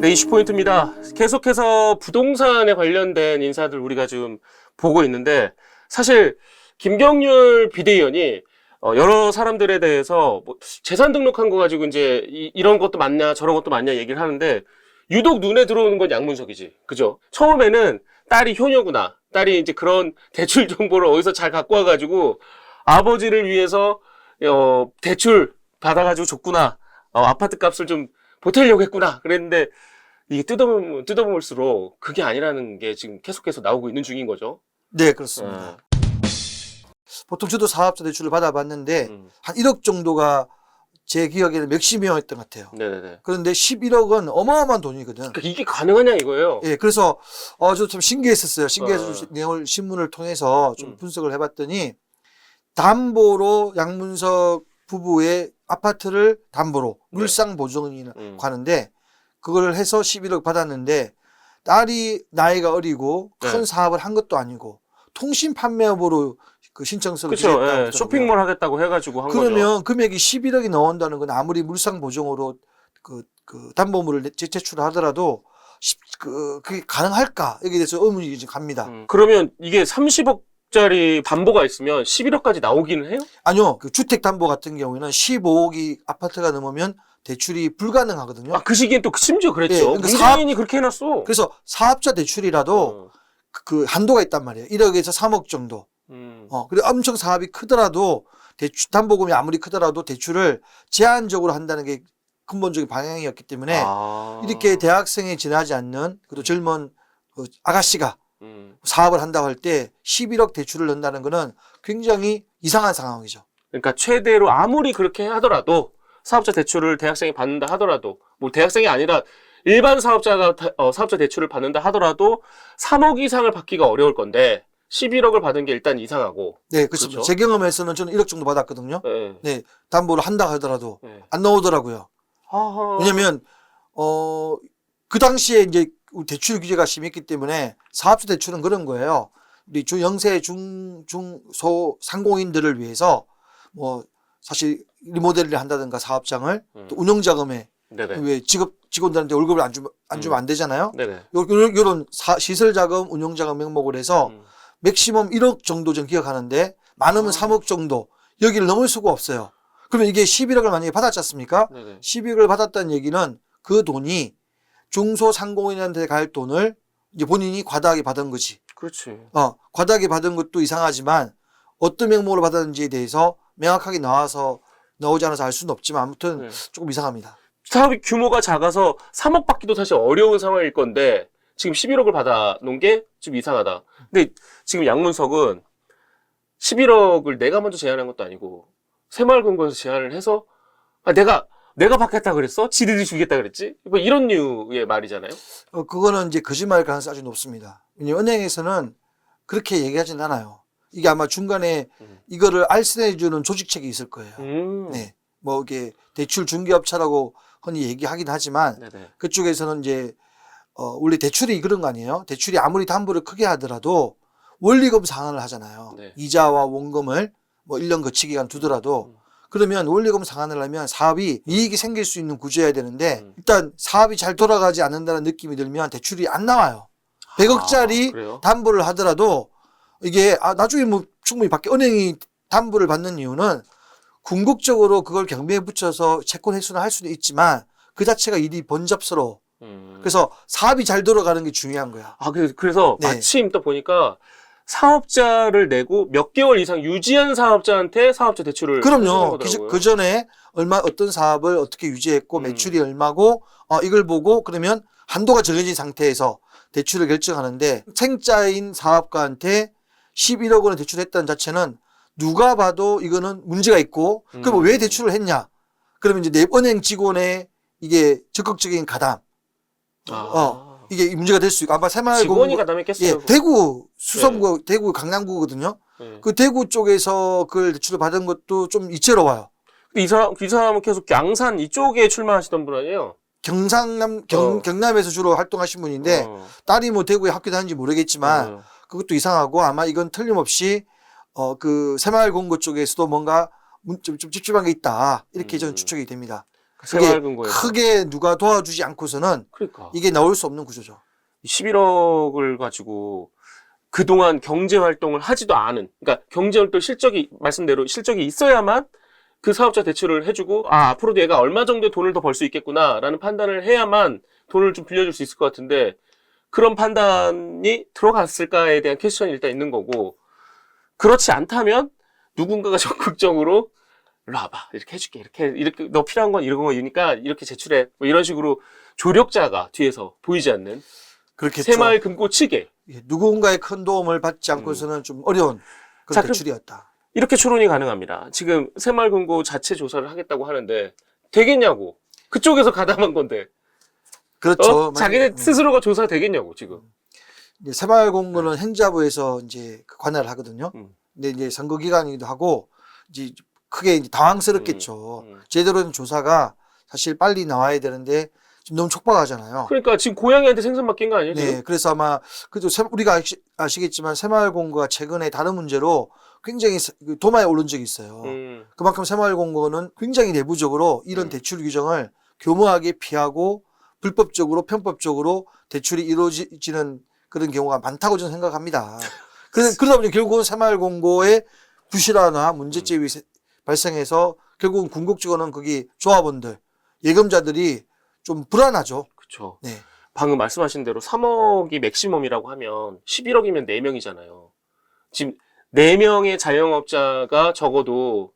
네, 이슈 포인트입니다. 계속해서 부동산에 관련된 인사들 우리가 지금 보고 있는데, 사실 김경률 비대위원이 여러 사람들에 대해서 뭐 재산 등록한 거 가지고 이제 이런 것도 맞냐 저런 것도 맞냐 얘기를 하는데, 유독 눈에 들어오는 건 양문석이지, 그죠? 처음에는 딸이 효녀구나, 딸이 이제 그런 대출 정보를 어디서 잘 갖고 와가지고 아버지를 위해서 대출 받아가지고 줬구나, 아파트 값을 좀 보태려고 했구나 그랬는데, 이게 뜯어볼수록 그게 아니라는 게 지금 계속해서 나오고 있는 중인 거죠. 네, 그렇습니다. 보통 저도 사업자 대출을 받아봤는데 한 1억 정도가 제 기억에는 맥시멈이었던 것 같아요. 네네네. 그런데 11억은 어마어마한 돈이거든. 그러니까 이게 가능하냐 이거예요. 예, 그래서 저 참 신기했었어요. 신기해서 내용을 신문을 통해서 좀 분석을 해봤더니, 담보로 양문석 부부의 아파트를 담보로 물상 보증인을 가는데, 그걸 해서 11억 받았는데, 딸이 나이가 어리고 큰 사업을 한 것도 아니고 통신 판매업으로 그 신청서를 그렇죠. 쇼핑몰 하겠다고 해가지고 한 거죠. 그러면 금액이 11억이 나온다는 건 아무리 물상 보증으로 그 담보물을 제출을 하더라도 그게 가능할까? 여기에 대해서 의문이 이제 갑니다. 그러면 이게 30억짜리 담보가 있으면 11억까지 나오기는 해요? 아니요. 그 주택 담보 같은 경우에는 15억이 아파트가 넘으면 대출이 불가능하거든요. 그 시기엔 또 심지어 그랬죠. 예, 그러니까 민간인이 그렇게 해놨어. 그래서 사업자 대출이라도 그 한도가 있단 말이에요. 1억에서 3억 정도. 그리고 엄청 사업이 크더라도 담보금이 아무리 크더라도 대출을 제한적으로 한다는 게 근본적인 방향이었기 때문에 이렇게 대학생에 지나지 않는 그래도 젊은 아가씨가 사업을 한다고 할 때 11억 대출을 넣는다는 거는 굉장히 이상한 상황이죠. 그러니까 최대로 아무리 그렇게 하더라도, 사업자 대출을 대학생이 받는다 하더라도, 뭐 대학생이 아니라 일반 사업자가 사업자 대출을 받는다 하더라도 3억 이상을 받기가 어려울 건데 11억을 받은 게 일단 이상하고. 네, 그렇습니다. 그렇죠? 제 경험에서는 저는 1억 정도 받았거든요. 네. 네, 담보를 한다 하더라도 안 나오더라고요. 왜냐면 그 당시에 이제 대출 규제가 심했기 때문에 사업자 대출은 그런 거예요. 우리 영세 중소 상공인들을 위해서 뭐 사실 리모델을 한다든가 사업장을 또 운영자금에 왜 직원들한테 월급을 안 주면 안 되잖아요. 요런 시설자금, 운영자금 명목을 해서 맥시멈 1억 정도 전 기억하는데, 많으면 3억 정도, 여기를 넘을 수가 없어요. 그러면 이게 11억을 만약에 받았지 않습니까? 11억을 받았다는 얘기는 그 돈이 중소상공인한테 갈 돈을 이제 본인이 과다하게 받은 거지. 그렇지. 과다하게 받은 것도 이상하지만 어떤 명목으로 받았는지에 대해서 명확하게 나오지 않아서 알 수는 없지만 아무튼 조금 이상합니다. 사업이 규모가 작아서 3억 받기도 사실 어려운 상황일 건데 지금 11억을 받아놓은 게 좀 이상하다. 근데 지금 양문석은 11억을 내가 먼저 제안한 것도 아니고 새마을금고에서 제안을 해서, 내가 받겠다 그랬어? 지들이 주겠다 그랬지? 뭐 이런 류의 말이잖아요. 그거는 이제 거짓말일 가능성이 아주 높습니다. 왜냐면 은행에서는 그렇게 얘기하진 않아요. 이게 아마 중간에 이거를 알선해주는 조직책이 있을 거예요. 네, 뭐 이게 대출 중개업체라고 흔히 얘기하긴 하지만 그쪽에서는 이제 원래 대출이 그런 거 아니에요? 대출이 아무리 담보를 크게 하더라도 원리금 상환을 하잖아요. 이자와 원금을 뭐 1년 거치 기간 두더라도, 그러면 원리금 상환을 하면 사업이 이익이 생길 수 있는 구조여야 되는데 일단 사업이 잘 돌아가지 않는다는 느낌이 들면 대출이 안 나와요. 100억짜리 담보를 하더라도 이게 나중에 뭐 충분히 은행이 담보를 받는 이유는 궁극적으로 그걸 경매에 붙여서 채권 회수는 할 수도 있지만 그 자체가 일이 번잡스러워. 그래서 사업이 잘 돌아가는 게 중요한 거야. 그래서 마침 또 보니까 사업자를 내고 몇 개월 이상 유지한 사업자한테 사업자 대출을. 그럼요. 그 전에 어떤 사업을 어떻게 유지했고 매출이 얼마고 이걸 보고 그러면 한도가 정해진 상태에서 대출을 결정하는데, 생자인 사업가한테 11억 원을 대출했다는 자체는 누가 봐도 이거는 문제가 있고, 그럼 왜 대출을 했냐? 그러면 이제 은행 직원의 이게 적극적인 가담, 이게 문제가 될 수 있고, 아마 직원이 가담했겠어요. 대구 수성구, 대구 강남구거든요. 그 대구 쪽에서 그걸 대출을 받은 것도 좀 이채로워요. 이 사람은 계속 양산 이쪽에 출마하시던 분 아니에요? 경남에서 주로 활동하신 분인데, 딸이 뭐 대구에 학교 다니는지 모르겠지만 그것도 이상하고, 아마 이건 틀림없이 그 새마을금고 쪽에서도 뭔가 좀 찝찝한 게 있다, 이렇게 저는 추측이 됩니다. 그게 새마을금고에서. 크게 누가 도와주지 않고서는 그러니까 이게 나올 수 없는 구조죠. 11억을 가지고 그동안 경제 활동을 하지도 않은, 그러니까 경제 활동 실적이 말씀대로 실적이 있어야만 그 사업자 대출을 해주고 앞으로도 얘가 얼마 정도의 돈을 더 벌 수 있겠구나라는 판단을 해야만 돈을 좀 빌려줄 수 있을 것 같은데 그런 판단이 들어갔을까에 대한 퀘스천이 일단 있는 거고 그렇지 않다면 누군가가 적극적으로 일로 와봐 이렇게 해줄게 이렇게 너 필요한 건 이런 거니까 이렇게 제출해 뭐 이런 식으로 조력자가 뒤에서 보이지 않는 그렇겠죠. 새마을금고 측에 누군가의 큰 도움을 받지 않고서는 좀 어려운 그런 자, 그럼 대출이었다. 이렇게 추론이 가능합니다. 지금 새마을금고 자체 조사를 하겠다고 하는데 되겠냐고. 그쪽에서 가담한 건데. 그렇죠. 자기네 스스로가 조사되겠냐고 지금. 이제 새마을공고는 행자부에서 이제 그 관할을 하거든요. 근데 이제 선거 기간이기도 하고 이제 크게 이제 당황스럽겠죠. 제대로 된 조사가 사실 빨리 나와야 되는데 지금 너무 촉박하잖아요. 그러니까 지금 고양이한테 생선 맡긴 거 아니에요? 지금? 네, 그래서 아마 그죠 우리가 아시겠지만 새마을공고가 최근에 다른 문제로 굉장히 도마에 오른 적이 있어요. 그만큼 새마을공고는 굉장히 내부적으로 이런 대출 규정을 교모하게 피하고 불법적으로 편법적으로 대출이 이루어지는 그런 경우가 많다고 저는 생각합니다. 그러다 보니 결국은 새마을공고의 부실화나 문제점이 발생해서 결국은 궁극적으로는 거기 조합원들, 예금자들이 좀 불안하죠. 그렇죠. 네. 방금 말씀하신 대로 3억이 맥시멈이라고 하면 11억이면 4명이잖아요. 지금 4명의 자영업자가 적어도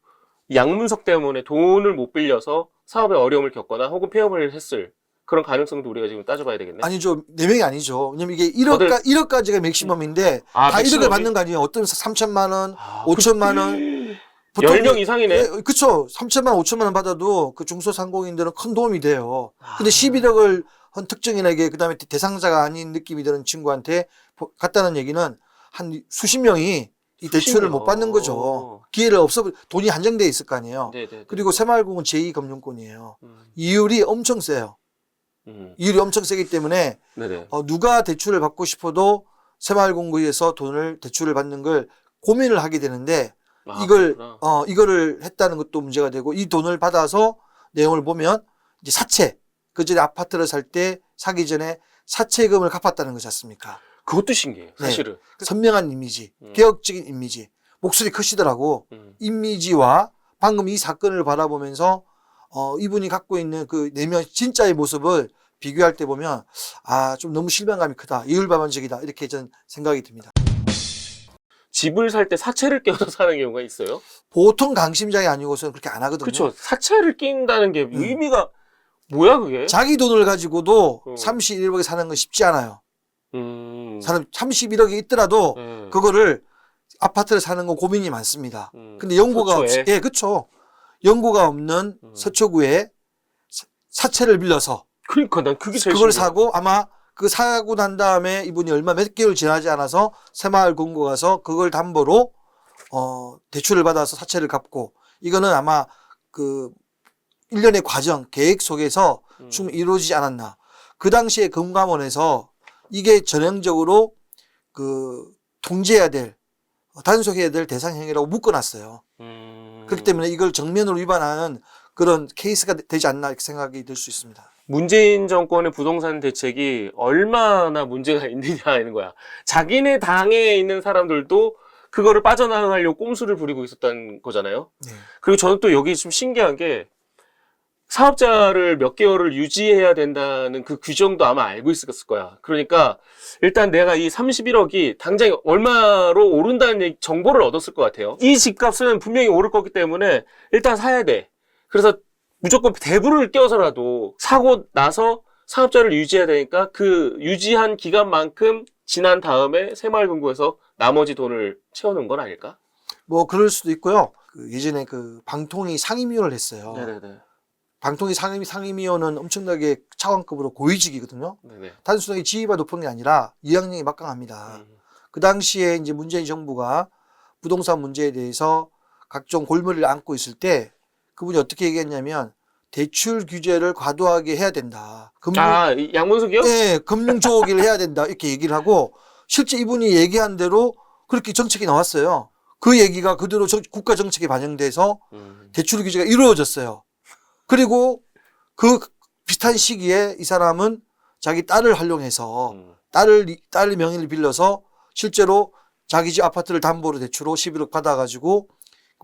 양문석 때문에 돈을 못 빌려서 사업에 어려움을 겪거나 혹은 폐업을 했을 그런 가능성도 우리가 지금 따져봐야 되겠네. 아니죠. 4명이 아니죠. 왜냐면 이게 1억까지가 맥시멈인데 다 1억을 받는 거 아니에요. 어떤 3천만 원, 5천만 원. 10명 이상이네. 네, 그쵸. 3천만 원, 5천만 원 받아도 그 중소상공인들은 큰 도움이 돼요. 근데 11억을 한 특정인에게 그다음에 대상자가 아닌 느낌이 드는 친구한테 갔다는 얘기는 한 수십 명이 이 대출을 못 받는 거죠. 기회를 돈이 한정돼 있을 거 아니에요. 네네네. 그리고 새마을공은 제2금융권이에요. 이율이 엄청 세요. 이율이 엄청 세기 때문에 네네. 누가 대출을 받고 싶어도 새마을공고에서 대출을 받는 걸 고민을 하게 되는데 이거를 했다는 것도 문제가 되고 이 돈을 받아서 내용을 보면 이제 그 전에 아파트를 살 때 사기 전에 사채금을 갚았다는 거지 않습니까? 그것도 신기해요. 사실은. 네. 선명한 이미지, 개혁적인 이미지, 목소리 크시더라고. 이미지와 방금 이 사건을 바라보면서 이분이 갖고 있는 그 내면 진짜의 모습을 비교할 때 보면 좀 너무 실망감이 크다. 이율배반적이다. 이렇게 저는 생각이 듭니다. 집을 살 때 사채를 껴서 사는 경우가 있어요? 보통 강심장이 아니고서는 그렇게 안 하거든요. 그렇죠. 사채를 낀다는 게 의미가 뭐야 그게? 자기 돈을 가지고도 31억에 사는 건 쉽지 않아요. 31억이 있더라도 그거를 아파트를 사는 건 고민이 많습니다. 근데 연고가 예, 그렇죠. 연고가 없는 서초구에 사채를 빌려서 그러니까 난 그게 제일 그걸 신기해. 사고 아마 그 사고 난 다음에 이분이 몇 개월 지나지 않아서 새마을금고 가서 그걸 담보로 대출을 받아서 사채를 갚고 이거는 아마 그 일련의 과정 계획 속에서 충분히 이루어지지 않았나. 그 당시에 금감원에서 이게 전형적으로 그 통제해야 될 단속해야 될 대상 행위라고 묶어놨어요. 그렇기 때문에 이걸 정면으로 위반하는 그런 케이스가 되지 않나 이렇게 생각이 들 수 있습니다. 문재인 정권의 부동산 대책이 얼마나 문제가 있느냐는 거야. 자기네 당에 있는 사람들도 그거를 빠져나가려고 꼼수를 부리고 있었다는 거잖아요. 네. 그리고 저는 또 여기 좀 신기한 게 사업자를 몇 개월을 유지해야 된다는 그 규정도 아마 알고 있었을 거야. 그러니까 일단 내가 이 31억이 당장 얼마로 오른다는 정보를 얻었을 것 같아요. 이 집값은 분명히 오를 거기 때문에 일단 사야 돼. 그래서 무조건 대부를 껴서라도 사고 나서 사업자를 유지해야 되니까 그 유지한 기간만큼 지난 다음에 새마을금고에서 나머지 돈을 채워놓은 건 아닐까? 뭐 그럴 수도 있고요. 예전에 그 방통위 상임위원을 했어요. 네네네. 방통위 상임위원은 엄청나게 차관급으로 고위직이거든요. 네네. 단순하게 지위가 높은 게 아니라 이학년이 막강합니다. 그 당시에 이제 문재인 정부가 부동산 문제에 대해서 각종 골머리를 안고 있을 때 그분이 어떻게 얘기했냐면 대출 규제를 과도하게 해야 된다. 양문석이요? 네, 금융 조기를 해야 된다. 이렇게 얘기를 하고 실제 이분이 얘기한 대로 그렇게 정책이 나왔어요. 그 얘기가 그대로 국가 정책에 반영돼서 대출 규제가 이루어졌어요. 그리고 그 비슷한 시기에 이 사람은 자기 딸을 활용해서 딸의 명의를 빌려서 실제로 자기 집 아파트를 담보로 대출로 11억 받아가지고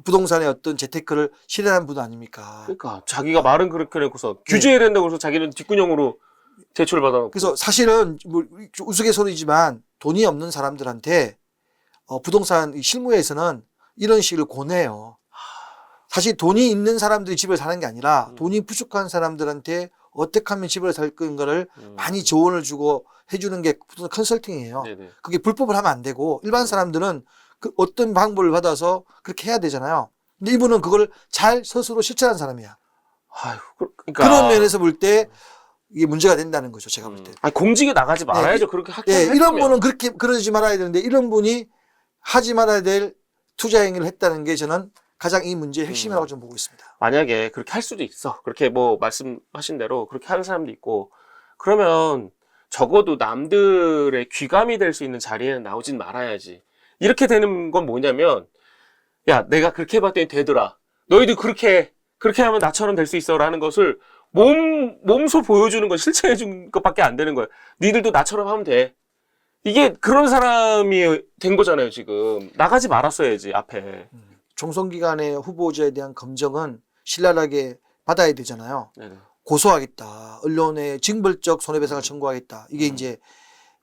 부동산의 어떤 재테크를 실현한 분 아닙니까? 그러니까 자기가 말은 그렇게 해놓고서 규제해야 된다고 해서 자기는 뒷구녕으로 대출을 받아놓고. 그래서 사실은 뭐 우스갯소리지만 돈이 없는 사람들한테 부동산 실무에서는 이런 식으로 권해요. 사실 돈이 있는 사람들이 집을 사는 게 아니라 돈이 부족한 사람들한테 어떻게 하면 집을 살 건가를 많이 조언을 주고 해주는 게 컨설팅이에요. 네네. 그게 불법을 하면 안 되고 일반 사람들은 그 어떤 방법을 받아서 그렇게 해야 되잖아요. 근데 이분은 그걸 잘 스스로 실천한 사람이야. 아유, 그러니까. 그런 면에서 볼 때 이게 문제가 된다는 거죠. 제가 볼 때. 아니, 공직에 나가지 말아야죠. 그렇게 네, 이런 분은 그러지 말아야 되는데 이런 분이 하지 말아야 될 투자 행위를 했다는 게 저는 가장 이 문제의 핵심이라고 좀 보고 있습니다. 만약에 그렇게 할 수도 있어. 그렇게 뭐 말씀하신 대로 그렇게 하는 사람도 있고. 그러면 적어도 남들의 귀감이 될 수 있는 자리에는 나오진 말아야지. 이렇게 되는 건 뭐냐면, 야, 내가 그렇게 해봤더니 되더라. 너희도 그렇게 하면 나처럼 될 수 있어. 라는 것을 몸소 보여주는 건 실천해준 것밖에 안 되는 거야. 니들도 나처럼 하면 돼. 이게 그런 사람이 된 거잖아요, 지금. 나가지 말았어야지, 앞에. 총선기간에 후보자에 대한 검증은 신랄하게 받아야 되잖아요. 네네. 고소하겠다. 언론에 징벌적 손해배상을 청구하겠다. 이게 이제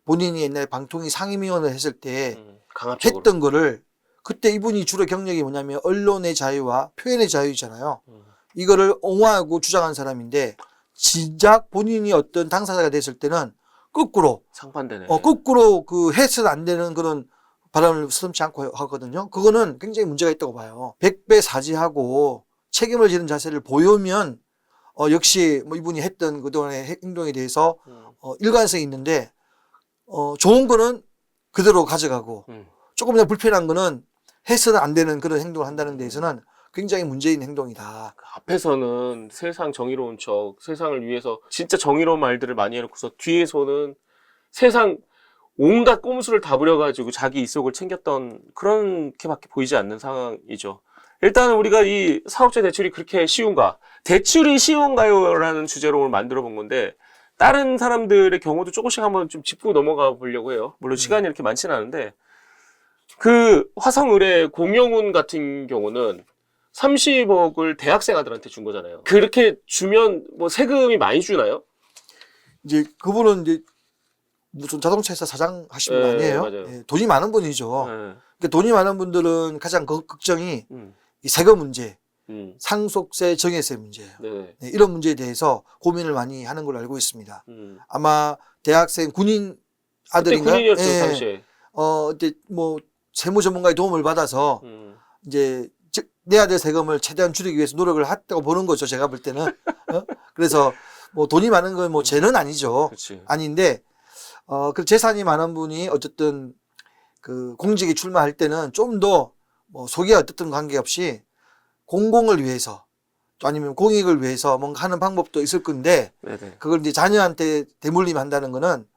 본인이 옛날에 방통위 상임위원을 했을 때 강압적으로. 했던 거를 그때 이분이 주로 경력이 뭐냐면 언론의 자유와 표현의 자유잖아요. 이거를 옹호하고 주장한 사람인데 진작 본인이 어떤 당사자가 됐을 때는 거꾸로 상반되네. 거꾸로 그 해서는 안 되는 그런 발언을 서슴지 않고 하거든요. 그거는 굉장히 문제가 있다고 봐요. 백배사지하고 책임을 지는 자세를 보이면 역시 뭐 이분이 했던 그동안의 행동에 대해서 일관성이 있는데 좋은 거는 그대로 가져가고 조금 더 불편한 거는 해서는 안 되는 그런 행동을 한다는 데에서는 굉장히 문제인 행동이다. 앞에서는 세상 정의로운 척, 세상을 위해서 진짜 정의로운 말들을 많이 해놓고서 뒤에서는 세상 온갖 꼼수를 다 부려가지고 자기 이속을 챙겼던 그렇게밖에 보이지 않는 상황이죠. 일단은 우리가 이 사업자 대출이 그렇게 쉬운가? 대출이 쉬운가요? 라는 주제로 오늘 만들어 본 건데 다른 사람들의 경우도 조금씩 한번 좀 짚고 넘어가 보려고 해요. 물론 시간이 이렇게 많지는 않은데 그 화성의뢰 공영훈 같은 경우는 30억을 대학생 아들한테 준 거잖아요. 그렇게 주면 뭐 세금이 많이 주나요? 이제 그분은 이제 무슨 자동차 회사 사장 하신 분 아니에요? 맞아요. 예, 돈이 많은 분이죠. 네. 그러니까 돈이 많은 분들은 가장 걱정이 이 세금 문제, 상속세, 정예세 문제예요. 네. 네, 이런 문제에 대해서 고민을 많이 하는 걸로 알고 있습니다. 아마 대학생 군인 아들인가? 군인이었죠, 당시에. 이제 뭐 세무 전문가의 도움을 받아서 이제 내 아들 세금을 최대한 줄이기 위해서 노력을 했다고 보는 거죠. 제가 볼 때는. 그래서 뭐 돈이 많은 건 뭐 죄는 아니죠. 그치. 아닌데 그 재산이 많은 분이 어쨌든 그 공직에 출마할 때는 좀 더 뭐 속에 어떻든 관계없이 공공을 위해서 또 아니면 공익을 위해서 뭔가 하는 방법도 있을 건데 네네. 그걸 이제 자녀한테 대물림한다는 거는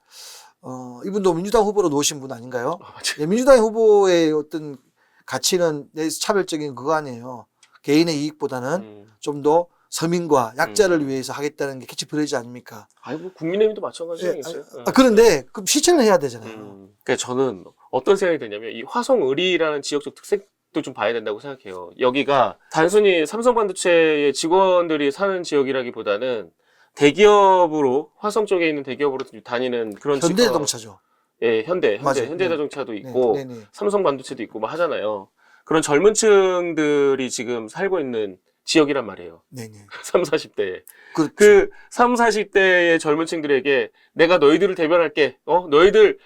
이분도 민주당 후보로 놓으신 분 아닌가요? 맞아요. 예, 민주당 후보의 어떤 가치는 차별적인 그거 아니에요. 개인의 이익보다는 좀 더 서민과 약자를 위해서 하겠다는 게 캐치프레이즈 아닙니까? 아니, 뭐, 국민의힘도 마찬가지 예, 아니겠어요? 그런데 그럼 실천을 해야 되잖아요. 그러니까 저는 어떤 생각이 드냐면 이 화성의리라는 지역적 특색도 좀 봐야 된다고 생각해요. 여기가 단순히 삼성반도체의 직원들이 사는 지역이라기보다는 대기업으로 화성 쪽에 있는 대기업으로 다니는 그런 현대자동차죠. 예, 맞아요. 현대자동차도 있고 네, 네, 네. 삼성반도체도 있고 뭐 하잖아요. 그런 젊은 층들이 지금 살고 있는 지역이란 말이에요. 네네. 3, 40대에. 그렇죠. 그 3, 40대의 젊은 층들에게 내가 너희들을 대변할게. 너희들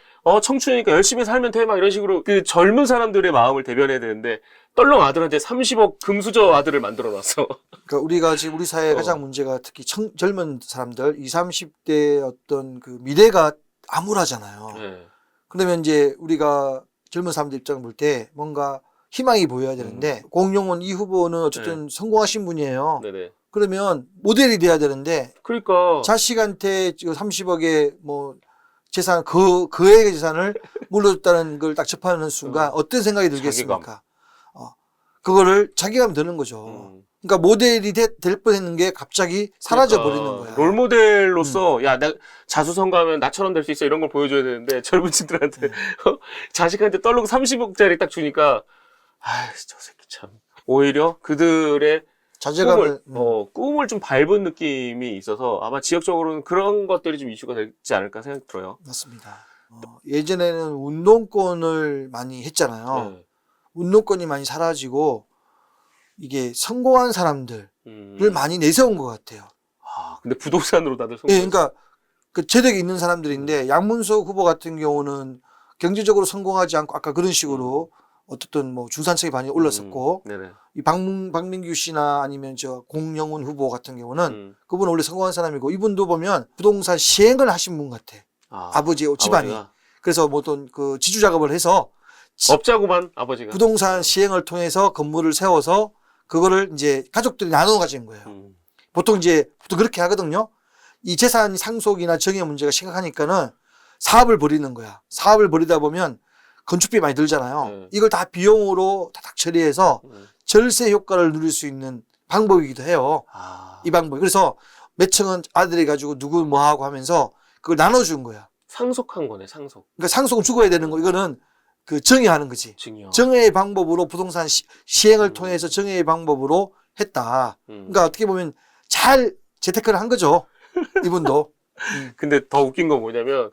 청춘이니까 열심히 살면 돼. 막 이런 식으로 그 젊은 사람들의 마음을 대변해야 되는데 떨렁 아들한테 30억 금수저 아들을 만들어 놨어. 그러니까 우리가 지금 우리 사회의 가장 문제가 특히 젊은 사람들 20, 30대의 어떤 그 미래가 암울하잖아요. 네. 그러면 이제 우리가 젊은 사람들 입장을 볼 때 뭔가 희망이 보여야 되는데 공용훈 이 후보는 어쨌든 성공하신 분이에요. 네네. 그러면 모델이 돼야 되는데 그러니까 자식한테 30억의 뭐 재산 그의 재산을 물려줬다는 걸 딱 접하는 순간 어떤 생각이 들겠습니까? 그거를 자괴감 드는 거죠. 그러니까 모델이 될 뻔했는 게 갑자기 사라져 버리는 거야. 롤모델로서 야, 나 자수성가하면 나처럼 될 수 있어 이런 걸 보여줘야 되는데 젊은 친구들한테 자식한테 떨르고 30억짜리 딱 주니까 저 새끼 참 오히려 그들의 자제감을 꿈을 좀 밟은 느낌이 있어서 아마 지역적으로는 그런 것들이 좀 이슈가 되지 않을까 생각이 들어요. 맞습니다. 예전에는 운동권을 많이 했잖아요. 네. 운동권이 많이 사라지고 이게 성공한 사람들을 많이 내세운 것 같아요. 근데 부동산으로 다들 예, 성공. 그러니까 그 재력이 있는 사람들인데 양문석 후보 같은 경우는 경제적으로 성공하지 않고 아까 그런 식으로 어떻든 뭐 중산층에 많이 올랐었고 네네. 이 박민규 씨나 아니면 저 공영훈 후보 같은 경우는 그분은 원래 성공한 사람이고 이분도 보면 부동산 시행을 하신 분 같아. 아버지 집안이. 아버지가. 그래서 뭐 어떤 그 지주 작업을 해서 업자구만 아버지가. 부동산 시행을 통해서 건물을 세워서 그거를 이제 가족들이 나눠 가진 거예요. 보통 그렇게 하거든요. 이 재산 상속이나 정의 문제가 심각하니까는 사업을 벌이는 거야. 사업을 벌이다 보면 건축비 많이 들잖아요. 이걸 다 비용으로 다닥 처리해서 절세 효과를 누릴 수 있는 방법이기도 해요. 이 방법이. 그래서 몇 층은 아들이 가지고 누구 뭐 하고 하면서 그걸 나눠준 거야. 상속한 거네, 상속. 그러니까 상속은 죽어야 되는 거. 이거는 그 정의하는 거지. 증여. 정의의 방법으로 부동산 시행을 통해서 정의의 방법으로 했다. 그러니까 어떻게 보면 잘 재테크를 한 거죠. 이분도. 근데 더 웃긴 건 뭐냐면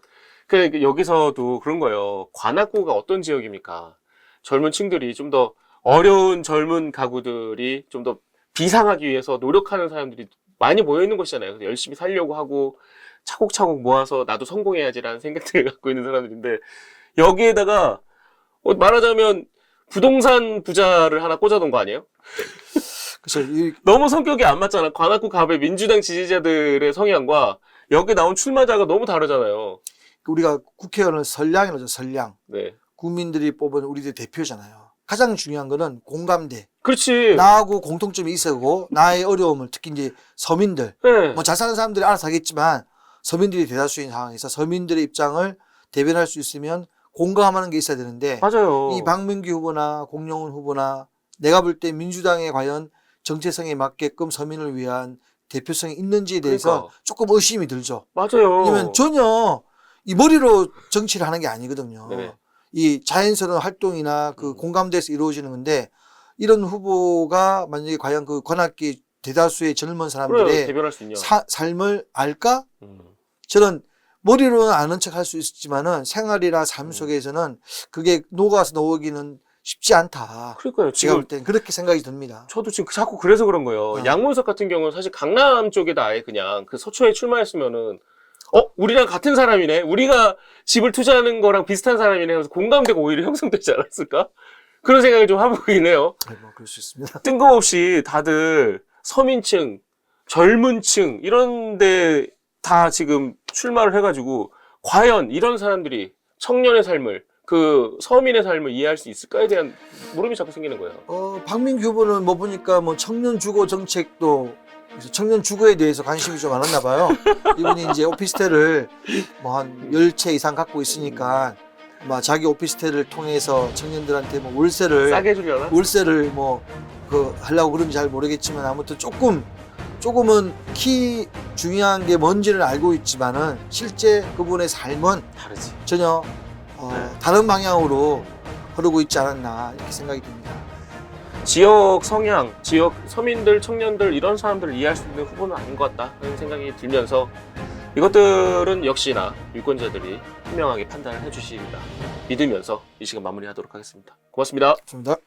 그 여기서도 그런 거예요. 관악구가 어떤 지역입니까? 젊은 층들이 좀 더 어려운 젊은 가구들이 좀 더 비상하기 위해서 노력하는 사람들이 많이 모여 있는 곳이잖아요. 그래서 열심히 살려고 하고 차곡차곡 모아서 나도 성공해야지라는 생각들을 갖고 있는 사람들인데 여기에다가 말하자면 부동산 부자를 하나 꽂아놓은 거 아니에요? 그래서 너무 성격이 안 맞잖아. 관악구 갑의 민주당 지지자들의 성향과 여기 나온 출마자가 너무 다르잖아요. 우리가 국회의원을 선량이라죠, 선량. 네. 국민들이 뽑은 우리들 대표잖아요. 가장 중요한 거는 공감대. 그렇지. 나하고 공통점이 있어고 나의 어려움을 특히 이제 서민들, 네. 뭐 잘 사는 사람들이 알아서 하겠지만 서민들이 대다수인 상황에서 서민들의 입장을 대변할 수 있으면 공감하는 게 있어야 되는데 맞아요. 이 박민규 후보나 공영훈 후보나 내가 볼 때 민주당에 과연 정체성에 맞게끔 서민을 위한 대표성이 있는지에 대해서 그러니까. 조금 의심이 들죠. 맞아요. 왜냐면 전혀 이 머리로 정치를 하는 게 아니거든요. 네네. 이 자연스러운 활동이나 그 공감대에서 이루어지는 건데 이런 후보가 만약에 과연 그 관악기 대다수의 젊은 사람들의 대변할 수 있냐. 삶을 알까? 저는 머리로는 아는 척 할 수 있지만은 생활이나 삶 속에서는 그게 녹아서 나오기는 쉽지 않다. 그러니까요. 제가 볼 지금 땐 그렇게 생각이 듭니다. 저도 지금 자꾸 그래서 그런 거예요. 양문석 같은 경우는 사실 강남 쪽에다 아예 그냥 그 서초에 출마했으면은 우리랑 같은 사람이네. 우리가 집을 투자하는 거랑 비슷한 사람이네. 하면서 공감대가 오히려 형성되지 않았을까? 그런 생각을 좀 하고 있긴 해요. 뭐 그럴 수 있습니다. 뜬금없이 다들 서민층, 젊은 층 이런데 다 지금 출마를 해가지고 과연 이런 사람들이 청년의 삶을 그 서민의 삶을 이해할 수 있을까에 대한 물음이 자꾸 생기는 거예요. 박민규 후보는 뭐 보니까 뭐 청년 주거 정책도 그래서 청년 주거에 대해서 관심이 좀 많았나 봐요. 이분이 이제 오피스텔을 뭐 한 10채 이상 갖고 있으니까 뭐 자기 오피스텔을 통해서 청년들한테 뭐 싸게 해주려나? 월세를 뭐 그 하려고 그런지 잘 모르겠지만 아무튼 조금은 중요한 게 뭔지를 알고 있지만은 실제 그분의 삶은 다르지. 전혀 다른 방향으로 흐르고 있지 않았나 이렇게 생각이 듭니다. 지역 성향, 지역 서민들, 청년들 이런 사람들을 이해할 수 있는 후보는 아닌 것 같다 하는 생각이 들면서 이것들은 역시나 유권자들이 현명하게 판단을 해주시리라 믿으면서 이 시간 마무리하도록 하겠습니다. 고맙습니다. 좋습니다.